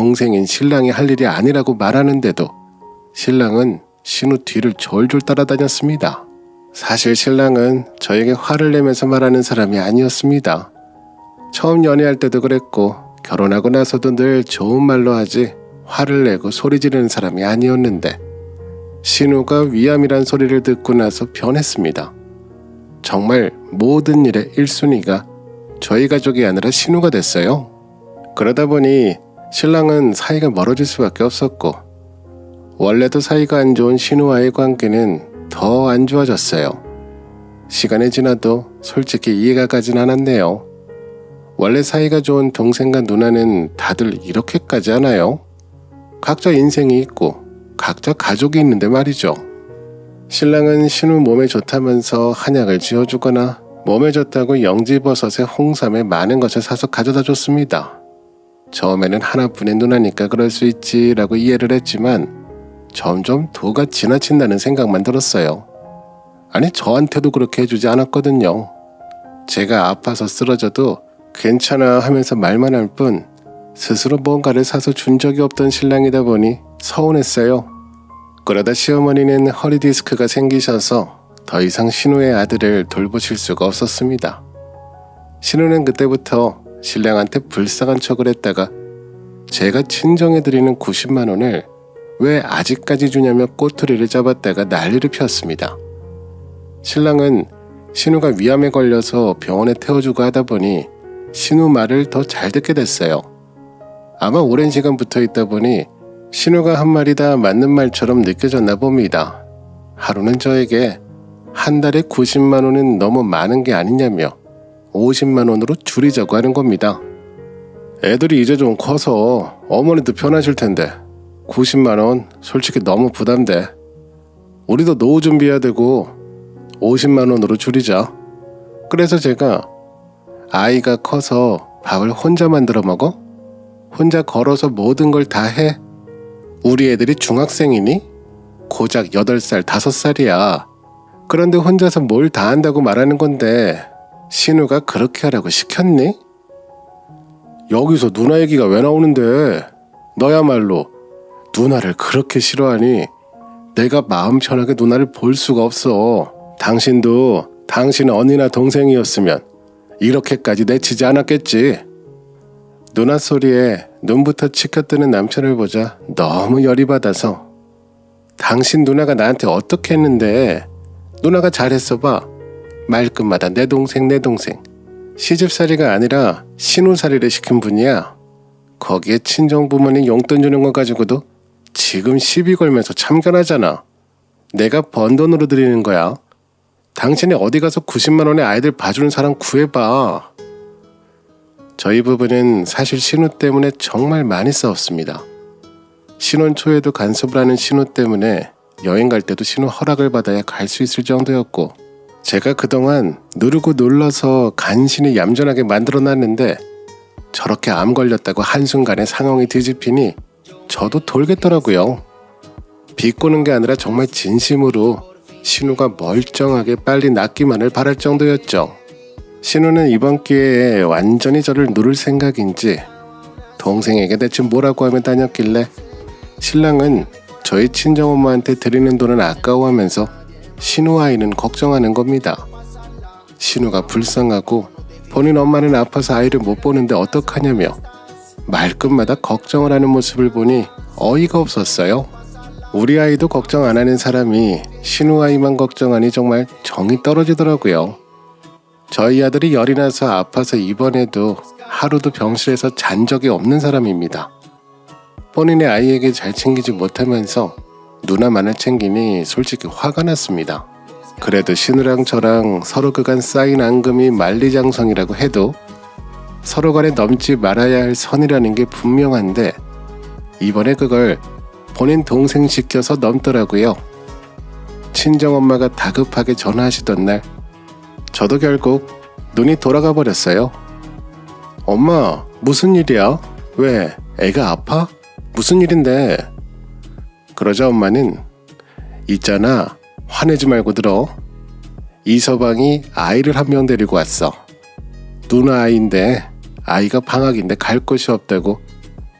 동생인 신랑이 할 일이 아니라고 말하는데도 신랑은 신우 뒤를 졸졸 따라다녔습니다. 사실 신랑은 저에게 화를 내면서 말하는 사람이 아니었습니다. 처음 연애할 때도 그랬고 결혼하고 나서도 늘 좋은 말로 하지 화를 내고 소리 지르는 사람이 아니었는데 신우가 위암이란 소리를 듣고 나서 변했습니다. 정말 모든 일의 1순위가 저희 가족이 아니라 신우가 됐어요. 그러다 보니 신랑은 사이가 멀어질 수밖에 없었고 원래도 사이가 안 좋은 신우와의 관계는 더 안 좋아졌어요. 시간이 지나도 솔직히 이해가 가진 않았네요. 원래 사이가 좋은 동생과 누나는 다들 이렇게까지 하나요? 각자 인생이 있고 각자 가족이 있는데 말이죠. 신랑은 신우 몸에 좋다면서 한약을 지어주거나 몸에 좋다고 영지버섯에 홍삼에 많은 것을 사서 가져다 줬습니다. 처음에는 하나뿐인 누나니까 그럴 수 있지라고 이해를 했지만 점점 도가 지나친다는 생각만 들었어요. 아니 저한테도 그렇게 해주지 않았거든요. 제가 아파서 쓰러져도 괜찮아 하면서 말만 할 뿐 스스로 뭔가를 사서 준 적이 없던 신랑이다 보니 서운했어요. 그러다 시어머니는 허리 디스크가 생기셔서 더 이상 신우의 아들을 돌보실 수가 없었습니다. 신우는 그때부터 신랑한테 불쌍한 척을 했다가 제가 친정해드리는 90만 원을 왜 아직까지 주냐며 꼬투리를 잡았다가 난리를 피웠습니다. 신랑은 신우가 위암에 걸려서 병원에 태워주고 하다 보니 신우 말을 더 잘 듣게 됐어요. 아마 오랜 시간 붙어 있다 보니 신우가 한 말이 다 맞는 말처럼 느껴졌나 봅니다. 하루는 저에게 한 달에 90만 원은 너무 많은 게 아니냐며 50만 원으로 줄이자고 하는 겁니다. 애들이 이제 좀 커서 어머니도 편하실 텐데 90만 원 솔직히 너무 부담돼. 우리도 노후 준비해야 되고 50만 원으로 줄이자. 그래서 제가 아이가 커서 밥을 혼자 만들어 먹어? 혼자 걸어서 모든 걸 다 해? 우리 애들이 중학생이니? 고작 8살, 5살이야. 그런데 혼자서 뭘 다 한다고 말하는 건데 신우가 그렇게 하라고 시켰니? 여기서 누나 얘기가 왜 나오는데? 너야말로 누나를 그렇게 싫어하니 내가 마음 편하게 누나를 볼 수가 없어. 당신도 당신 언니나 동생이었으면 이렇게까지 내치지 않았겠지. 누나 소리에 눈부터 치켜뜨는 남편을 보자 너무 열이 받아서 당신 누나가 나한테 어떻게 했는데 누나가 잘했어 봐. 말끝마다 내 동생 시집살이가 아니라 신우살이를 시킨 분이야. 거기에 친정부모님 용돈 주는 거 가지고도 지금 시비 걸면서 참견하잖아. 내가 번 돈으로 드리는 거야. 당신이 어디 가서 90만 원에 아이들 봐주는 사람 구해봐. 저희 부부는 사실 신우 때문에 정말 많이 싸웠습니다. 신혼 초에도 간섭을 하는 신우 때문에 여행 갈 때도 신우 허락을 받아야 갈 수 있을 정도였고 제가 그동안 누르고 눌러서 간신히 얌전하게 만들어놨는데 저렇게 암 걸렸다고 한순간에 상황이 뒤집히니 저도 돌겠더라고요. 비꼬는 게 아니라 정말 진심으로 신우가 멀쩡하게 빨리 낫기만을 바랄 정도였죠. 신우는 이번 기회에 완전히 저를 누를 생각인지 동생에게 대체 뭐라고 하며 다녔길래 신랑은 저희 친정엄마한테 드리는 돈은 아까워하면서 신우 아이는 걱정하는 겁니다. 신우가 불쌍하고 본인 엄마는 아파서 아이를 못 보는데 어떡하냐며 말끝마다 걱정을 하는 모습을 보니 어이가 없었어요. 우리 아이도 걱정 안 하는 사람이 신우 아이만 걱정하니 정말 정이 떨어지더라고요. 저희 아들이 열이 나서 아파서 입원해도 하루도 병실에서 잔 적이 없는 사람입니다. 본인의 아이에게 잘 챙기지 못하면서 누나만을 챙기니 솔직히 화가 났습니다. 그래도 신우랑 저랑 서로 그간 쌓인 앙금이 만리장성이라고 해도 서로 간에 넘지 말아야 할 선이라는 게 분명한데 이번에 그걸 본인 동생 시켜서 넘더라고요. 친정엄마가 다급하게 전화하시던 날 저도 결국 눈이 돌아가 버렸어요. 엄마, 무슨 일이야? 왜? 애가 아파? 무슨 일인데? 그러자 엄마는 있잖아, 화내지 말고 들어. 이서방이 아이를 한 명 데리고 왔어. 누나 아이인데 아이가 방학인데 갈 곳이 없다고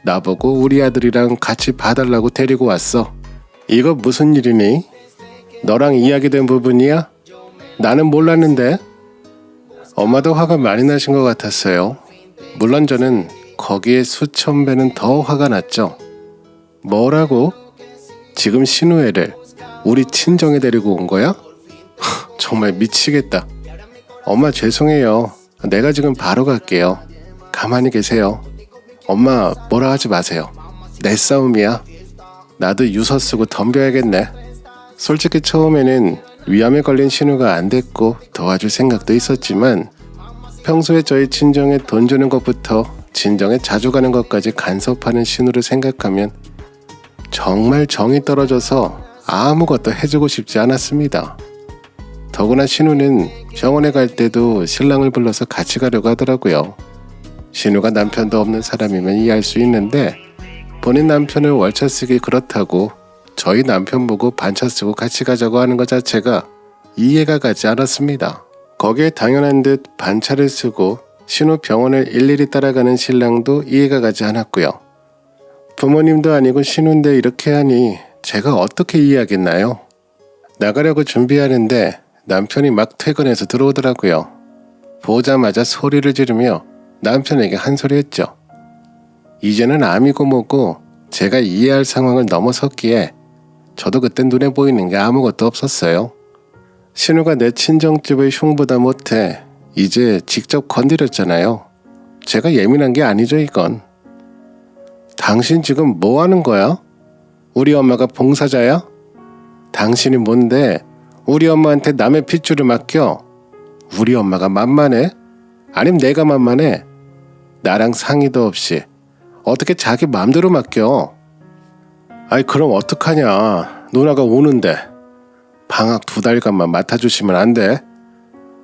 나보고 우리 아들이랑 같이 봐달라고 데리고 왔어. 이거 무슨 일이니? 너랑 이야기된 부분이야? 나는 몰랐는데. 엄마도 화가 많이 나신 것 같았어요. 물론 저는 거기에 수천 배는 더 화가 났죠. 뭐라고? 지금 신우애를 우리 친정에 데리고 온 거야? 정말 미치겠다. 엄마 죄송해요. 내가 지금 바로 갈게요. 가만히 계세요. 엄마 뭐라 하지 마세요. 내 싸움이야. 나도 유서 쓰고 덤벼야겠네. 솔직히 처음에는 위암에 걸린 신우가 안 됐고 도와줄 생각도 있었지만 평소에 저희 친정에 돈 주는 것부터 친정에 자주 가는 것까지 간섭하는 신우를 생각하면 정말 정이 떨어져서 아무것도 해주고 싶지 않았습니다. 더구나 신우는 병원에 갈 때도 신랑을 불러서 같이 가려고 하더라고요. 신우가 남편도 없는 사람이면 이해할 수 있는데 본인 남편을 월차 쓰기 그렇다고 저희 남편 보고 반차 쓰고 같이 가자고 하는 것 자체가 이해가 가지 않았습니다. 거기에 당연한 듯 반차를 쓰고 신우 병원을 일일이 따라가는 신랑도 이해가 가지 않았고요. 부모님도 아니고 신우인데 이렇게 하니 제가 어떻게 이해하겠나요? 나가려고 준비하는데 남편이 막 퇴근해서 들어오더라고요. 보자마자 소리를 지르며 남편에게 한 소리 했죠. 이제는 암이고 뭐고 제가 이해할 상황을 넘어섰기에 저도 그땐 눈에 보이는 게 아무것도 없었어요. 신우가 내 친정집을 흉보다 못해 이제 직접 건드렸잖아요. 제가 예민한 게 아니죠 이건. 당신 지금 뭐 하는 거야? 우리 엄마가 봉사자야? 당신이 뭔데 우리 엄마한테 남의 핏줄을 맡겨? 우리 엄마가 만만해? 아님 내가 만만해? 나랑 상의도 없이 어떻게 자기 맘대로 맡겨? 아이 그럼 어떡하냐. 누나가 오는데 방학 2달간만 맡아주시면 안 돼?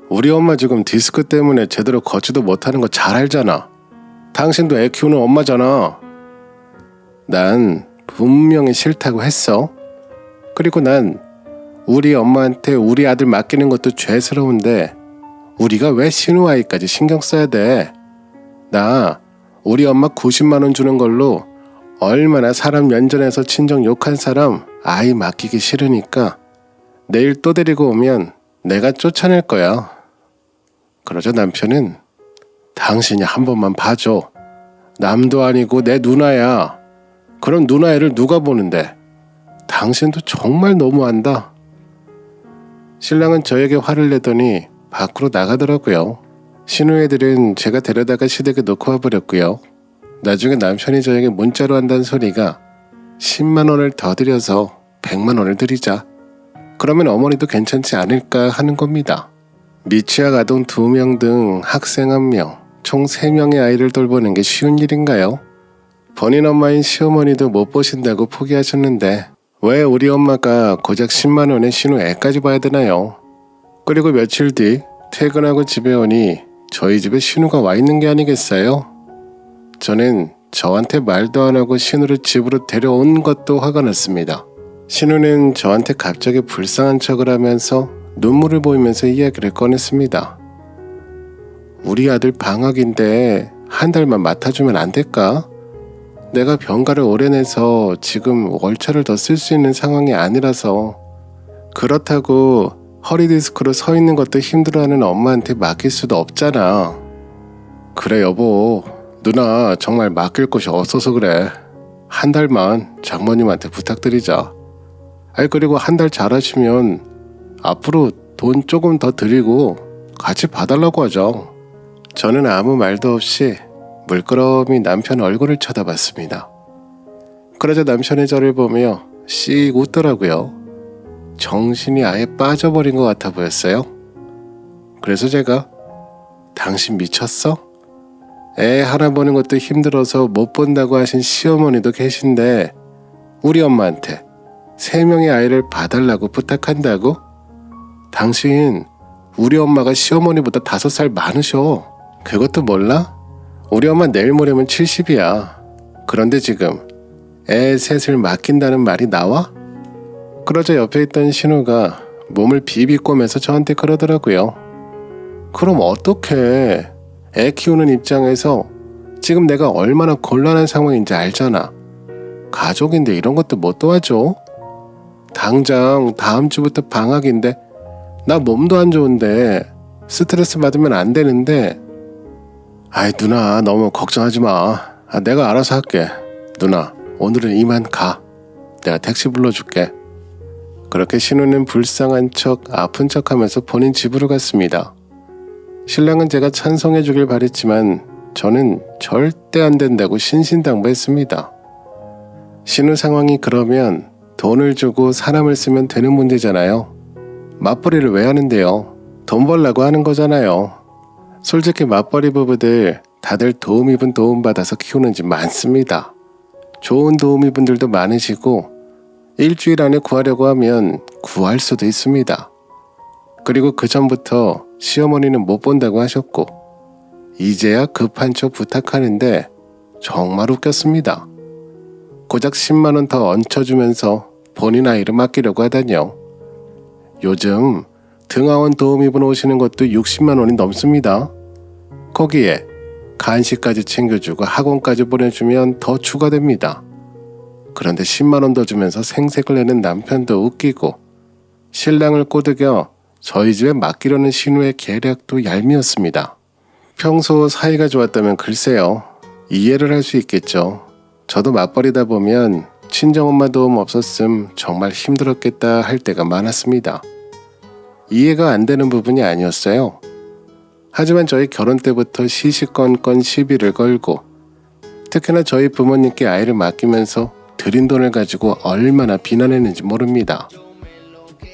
우리 엄마 지금 디스크 때문에 제대로 걷지도 못하는 거 잘 알잖아. 당신도 애 키우는 엄마잖아. 난 분명히 싫다고 했어. 그리고 난 우리 엄마한테 우리 아들 맡기는 것도 죄스러운데 우리가 왜 신우 아이까지 신경 써야 돼? 나 우리 엄마 90만 원 주는 걸로 얼마나 사람 면전에서 친정 욕한 사람 아이 맡기기 싫으니까 내일 또 데리고 오면 내가 쫓아낼 거야. 그러자 남편은 당신이 한 번만 봐줘. 남도 아니고 내 누나야. 그럼 누나 애를 누가 보는데? 당신도 정말 너무한다. 신랑은 저에게 화를 내더니 밖으로 나가더라고요. 신우 애들은 제가 데려다가 시댁에 놓고 와버렸고요. 나중에 남편이 저에게 문자로 한다는 소리가 10만 원을 더 드려서 100만 원을 드리자. 그러면 어머니도 괜찮지 않을까 하는 겁니다. 미취학 아동 2명 등 학생 1명, 총 3명의 아이를 돌보는 게 쉬운 일인가요? 본인 엄마인 시어머니도 못 보신다고 포기하셨는데 왜 우리 엄마가 고작 10만 원에 신우 애까지 봐야 되나요? 그리고 며칠 뒤 퇴근하고 집에 오니 저희 집에 신우가 와 있는 게 아니겠어요? 저는 저한테 말도 안 하고 신우를 집으로 데려온 것도 화가 났습니다. 신우는 저한테 갑자기 불쌍한 척을 하면서 눈물을 보이면서 이야기를 꺼냈습니다. 우리 아들 방학인데 한 달만 맡아주면 안 될까? 내가 병가를 오래 내서 지금 월차를 더 쓸 수 있는 상황이 아니라서. 그렇다고 허리 디스크로 서 있는 것도 힘들어하는 엄마한테 맡길 수도 없잖아. 그래 여보, 누나 정말 맡길 곳이 없어서 그래. 한 달만 장모님한테 부탁드리자. 그리고 한 달 잘하시면 앞으로 돈 조금 더 드리고 같이 봐달라고 하죠. 저는 아무 말도 없이 물끄러미 남편 얼굴을 쳐다봤습니다. 그러자 남편이 저를 보며 씩 웃더라고요. 정신이 아예 빠져버린 것 같아 보였어요. 그래서 제가 당신 미쳤어? 애 하나 보는 것도 힘들어서 못 본다고 하신 시어머니도 계신데 우리 엄마한테 3명의 아이를 봐달라고 부탁한다고? 당신 우리 엄마가 시어머니보다 5살 많으셔. 그것도 몰라? 우리 엄마 내일 모레면 70이야. 그런데 지금 애 셋을 맡긴다는 말이 나와? 그러자 옆에 있던 신우가 몸을 비비꼬면서 저한테 그러더라고요. 그럼 어떡해. 애 키우는 입장에서 지금 내가 얼마나 곤란한 상황인지 알잖아. 가족인데 이런 것도 못 도와줘? 당장 다음 주부터 방학인데 나 몸도 안 좋은데 스트레스 받으면 안 되는데. 아이 누나 너무 걱정하지 마. 내가 알아서 할게. 누나 오늘은 이만 가. 내가 택시 불러줄게. 그렇게 신우는 불쌍한 척 아픈 척하면서 본인 집으로 갔습니다. 신랑은 제가 찬성해 주길 바랬지만 저는 절대 안 된다고 신신당부했습니다. 신우 상황이 그러면 돈을 주고 사람을 쓰면 되는 문제잖아요. 맞벌이를 왜 하는데요? 돈 벌라고 하는 거잖아요. 솔직히 맞벌이 부부들 다들 도움이분 도움받아서 키우는 집 많습니다. 좋은 도우미분들도 많으시고 일주일 안에 구하려고 하면 구할 수도 있습니다. 그리고 그 전부터 시어머니는 못 본다고 하셨고 이제야 급한 척 부탁하는데 정말 웃겼습니다. 고작 10만 원 더 얹혀주면서 본인 아이를 맡기려고 하다니요. 요즘 등하원 도우미분 오시는 것도 60만 원이 넘습니다. 거기에 간식까지 챙겨주고 학원까지 보내주면 더 추가됩니다. 그런데 10만 원 더 주면서 생색을 내는 남편도 웃기고 신랑을 꼬드겨 저희 집에 맡기려는 신우의 계략도 얄미웠습니다. 평소 사이가 좋았다면 글쎄요. 이해를 할 수 있겠죠. 저도 맞벌이다 보면 친정엄마 도움 없었음 정말 힘들었겠다 할 때가 많았습니다. 이해가 안 되는 부분이 아니었어요. 하지만 저희 결혼 때부터 시시건건 시비를 걸고 특히나 저희 부모님께 아이를 맡기면서 들인 돈을 가지고 얼마나 비난했는지 모릅니다.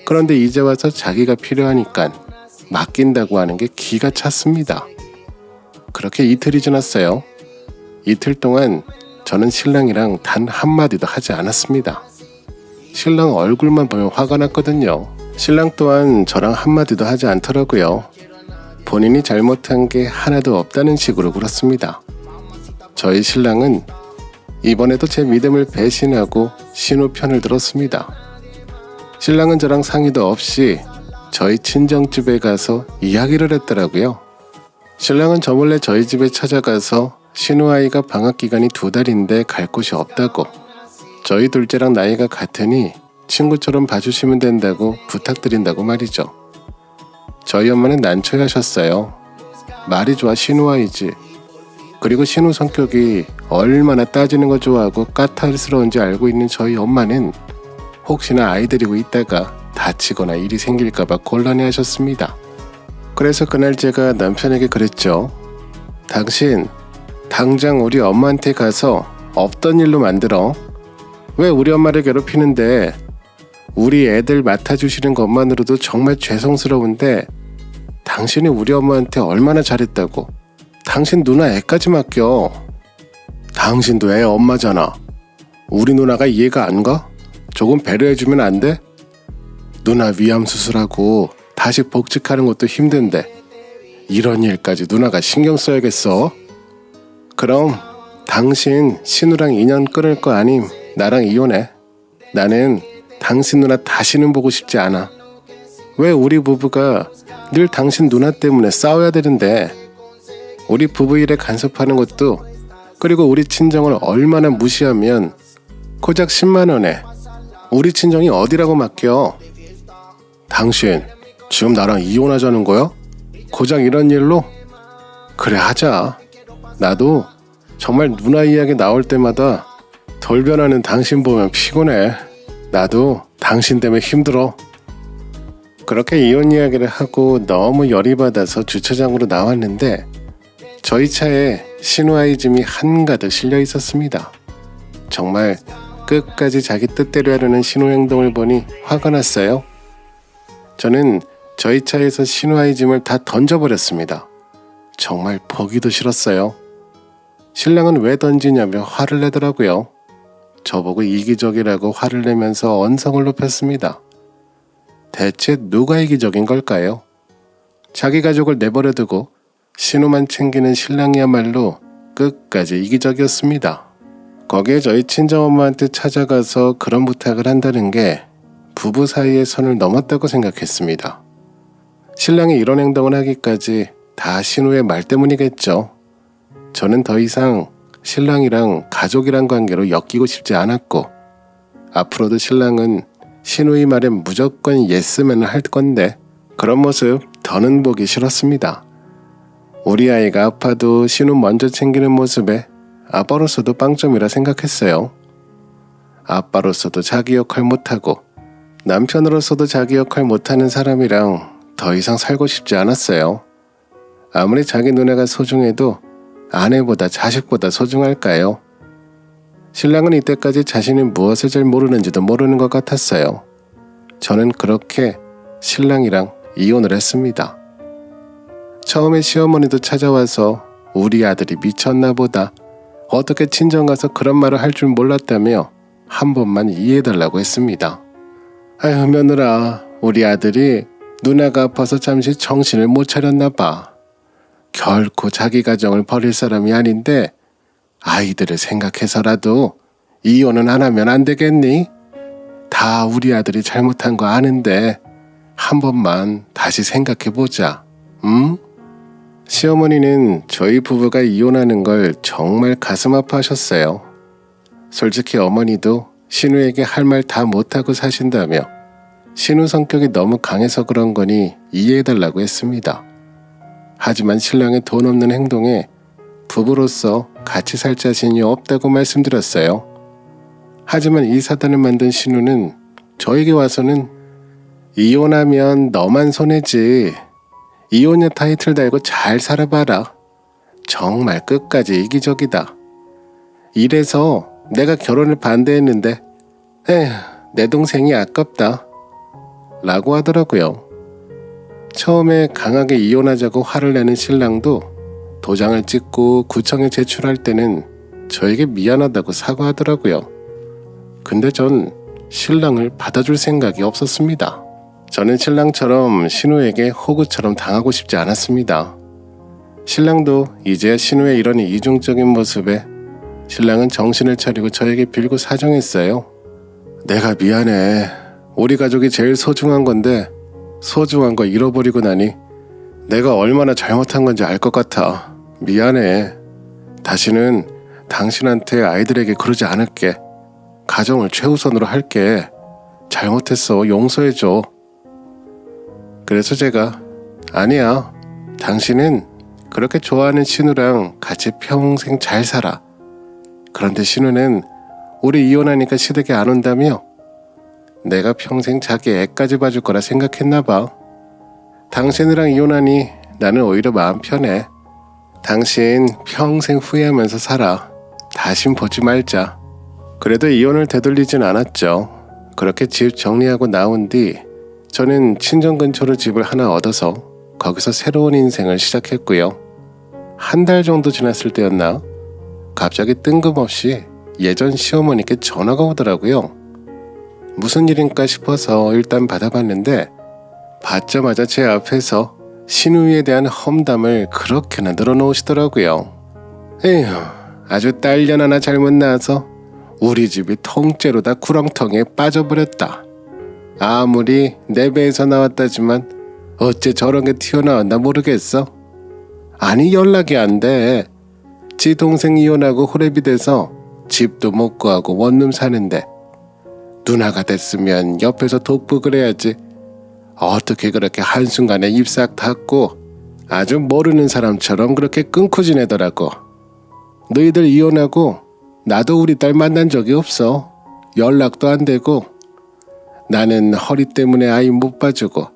그런데 이제 와서 자기가 필요하니까 맡긴다고 하는 게 기가 찼습니다. 그렇게 이틀이 지났어요. 이틀 동안 저는 신랑이랑 단 한마디도 하지 않았습니다. 신랑 얼굴만 보면 화가 났거든요. 신랑 또한 저랑 한마디도 하지 않더라고요. 본인이 잘못한 게 하나도 없다는 식으로 굴었습니다. 저희 신랑은 이번에도 제 믿음을 배신하고 신우 편을 들었습니다. 신랑은 저랑 상의도 없이 저희 친정집에 가서 이야기를 했더라고요. 신랑은 저 몰래 저희 집에 찾아가서 신우 아이가 방학 기간이 2달인데 갈 곳이 없다고, 저희 둘째랑 나이가 같으니 친구처럼 봐주시면 된다고 부탁드린다고 말이죠. 저희 엄마는 난처해하셨어요. 말이 좋아 신우 아이지. 그리고 신우 성격이 얼마나 따지는 거 좋아하고 까탈스러운지 알고 있는 저희 엄마는 혹시나 아이 데리고 있다가 다치거나 일이 생길까봐 곤란해하셨습니다. 그래서 그날 제가 남편에게 그랬죠. 당신 당장 우리 엄마한테 가서 없던 일로 만들어. 왜 우리 엄마를 괴롭히는데? 우리 애들 맡아주시는 것만으로도 정말 죄송스러운데 당신이 우리 엄마한테 얼마나 잘했다고. 당신 누나 애까지 맡겨. 당신도 애 엄마잖아. 우리 누나가 이해가 안 가? 조금 배려해주면 안 돼? 누나 위암 수술하고 다시 복직하는 것도 힘든데 이런 일까지 누나가 신경 써야겠어? 그럼 당신 신우랑 인연 끊을 거 아님 나랑 이혼해. 나는 당신 누나 다시는 보고 싶지 않아. 왜 우리 부부가 늘 당신 누나 때문에 싸워야 되는데. 우리 부부 일에 간섭하는 것도, 그리고 우리 친정을 얼마나 무시하면 고작 10만 원에 우리 친정이 어디라고 맡겨. 당신 지금 나랑 이혼하자는 거야? 고작 이런 일로? 그래 하자. 나도 정말 누나 이야기 나올 때마다 덜 변하는 당신 보면 피곤해. 나도 당신 때문에 힘들어. 그렇게 이혼 이야기를 하고 너무 열이 받아서 주차장으로 나왔는데 저희 차에 신우 아이 짐이 한가득 실려 있었습니다. 정말 끝까지 자기 뜻대로 하려는 신우 행동을 보니 화가 났어요. 저는 저희 차에서 신우 아이 짐을 다 던져버렸습니다. 정말 보기도 싫었어요. 신랑은 왜 던지냐며 화를 내더라고요. 저보고 이기적이라고 화를 내면서 언성을 높였습니다. 대체 누가 이기적인 걸까요? 자기 가족을 내버려두고 신우만 챙기는 신랑이야말로 끝까지 이기적이었습니다. 거기에 저희 친정엄마한테 찾아가서 그런 부탁을 한다는 게 부부 사이의 선을 넘었다고 생각했습니다. 신랑이 이런 행동을 하기까지 다 신우의 말 때문이겠죠. 저는 더 이상 신랑이랑 가족이란 관계로 엮이고 싶지 않았고 앞으로도 신랑은 신우의 말에 무조건 예스맨을 할 건데 그런 모습 더는 보기 싫었습니다. 우리 아이가 아파도 신우 먼저 챙기는 모습에 아빠로서도 빵점이라 생각했어요. 아빠로서도 자기 역할 못하고 남편으로서도 자기 역할 못하는 사람이랑 더 이상 살고 싶지 않았어요. 아무리 자기 누나가 소중해도 아내보다 자식보다 소중할까요? 신랑은 이때까지 자신이 무엇을 잘 모르는지도 모르는 것 같았어요. 저는 그렇게 신랑이랑 이혼을 했습니다. 처음에 시어머니도 찾아와서 우리 아들이 미쳤나 보다. 어떻게 친정 가서 그런 말을 할 줄 몰랐다며 한 번만 이해해달라고 했습니다. 아유 며느라, 우리 아들이 누나가 아파서 잠시 정신을 못 차렸나 봐. 결코 자기 가정을 버릴 사람이 아닌데 아이들을 생각해서라도 이혼은 안 하면 안 되겠니? 다 우리 아들이 잘못한 거 아는데 한 번만 다시 생각해보자. 응? 시어머니는 저희 부부가 이혼하는 걸 정말 가슴 아파하셨어요. 솔직히 어머니도 신우에게 할 말 다 못하고 사신다며 신우 성격이 너무 강해서 그런 거니 이해해달라고 했습니다. 하지만 신랑의 돈 없는 행동에 부부로서 같이 살 자신이 없다고 말씀드렸어요. 하지만 이 사단을 만든 신우는 저에게 와서는 이혼하면 너만 손해지. 이혼녀 타이틀 달고 잘 살아봐라. 정말 끝까지 이기적이다. 이래서 내가 결혼을 반대했는데 에휴, 내 동생이 아깝다. 라고 하더라고요. 처음에 강하게 이혼하자고 화를 내는 신랑도 도장을 찍고 구청에 제출할 때는 저에게 미안하다고 사과하더라고요. 근데 전 신랑을 받아줄 생각이 없었습니다. 저는 신랑처럼 신우에게 호구처럼 당하고 싶지 않았습니다. 신랑도 이제야 신우의 이런 이중적인 모습에 신랑은 정신을 차리고 저에게 빌고 사정했어요. 내가 미안해. 우리 가족이 제일 소중한 건데 소중한 거 잃어버리고 나니 내가 얼마나 잘못한 건지 알 것 같아. 미안해. 다시는 당신한테 아이들에게 그러지 않을게. 가정을 최우선으로 할게. 잘못했어. 용서해줘. 그래서 제가 아니야. 당신은 그렇게 좋아하는 신우랑 같이 평생 잘 살아. 그런데 신우는 우리 이혼하니까 시댁에 안 온다며 내가 평생 자기 애까지 봐줄 거라 생각했나 봐. 당신이랑 이혼하니 나는 오히려 마음 편해. 당신 평생 후회하면서 살아. 다신 보지 말자. 그래도 이혼을 되돌리진 않았죠. 그렇게 집 정리하고 나온 뒤 저는 친정 근처로 집을 하나 얻어서 거기서 새로운 인생을 시작했고요. 한 달 정도 지났을 때였나 갑자기 뜬금없이 예전 시어머니께 전화가 오더라고요. 무슨 일인가 싶어서 일단 받아봤는데 받자마자 제 앞에서 신우이에 대한 험담을 그렇게나 늘어놓으시더라고요. 에휴, 아주 딸년 하나 잘못 낳아서 우리 집이 통째로 다 구렁텅이에 빠져버렸다. 아무리 내 배에서 나왔다지만 어째 저런 게 튀어나왔나 모르겠어. 아니 연락이 안 돼. 지 동생 이혼하고 호랩이 돼서 집도 못 구하고 원룸 사는데 누나가 됐으면 옆에서 독북을 해야지. 어떻게 그렇게 한순간에 입 싹 닫고 아주 모르는 사람처럼 그렇게 끊고 지내더라고. 너희들 이혼하고 나도 우리 딸 만난 적이 없어. 연락도 안 되고 나는 허리 때문에 아이 못 봐주고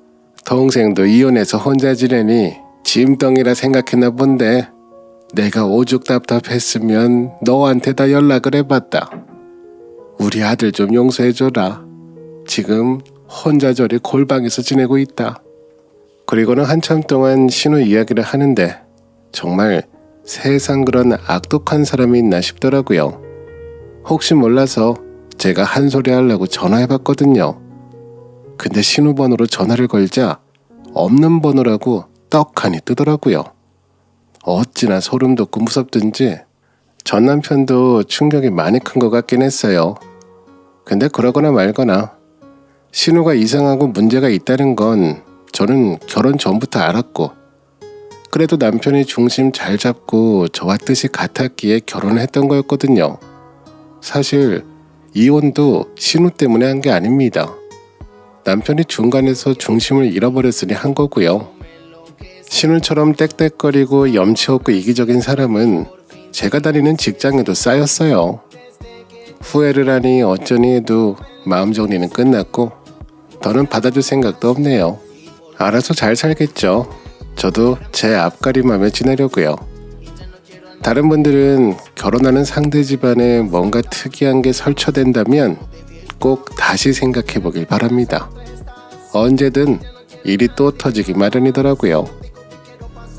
동생도 이혼해서 혼자 지내니 짐덩이라 생각했나 본데 내가 오죽 답답했으면 너한테 다 연락을 해봤다. 우리 아들 좀 용서해줘라. 지금 혼자 저리 골방에서 지내고 있다. 그리고는 한참 동안 신우 이야기를 하는데 정말 세상 그런 악독한 사람이 있나 싶더라고요. 혹시 몰라서 제가 한 소리 하려고 전화해봤거든요. 근데 신우 번호로 전화를 걸자 없는 번호라고 떡하니 뜨더라고요. 어찌나 소름 돋고 무섭든지 전 남편도 충격이 많이 큰 것 같긴 했어요. 근데 그러거나 말거나 신우가 이상하고 문제가 있다는 건 저는 결혼 전부터 알았고 그래도 남편이 중심 잘 잡고 저와 뜻이 같았기에 결혼을 했던 거였거든요. 사실 이혼도 신우 때문에 한 게 아닙니다. 남편이 중간에서 중심을 잃어버렸으니 한 거고요. 신우처럼 떽떽거리고 염치 없고 이기적인 사람은 제가 다니는 직장에도 쌓였어요. 후회를 하니 어쩌니 해도 마음 정리는 끝났고 더는 받아줄 생각도 없네요. 알아서 잘 살겠죠. 저도 제 앞가림하며 지내려고요. 다른 분들은 결혼하는 상대 집안에 뭔가 특이한 게 설쳐된다면 꼭 다시 생각해 보길 바랍니다. 언제든 일이 또 터지기 마련이더라고요.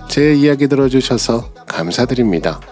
제 이야기 들어주셔서 감사드립니다.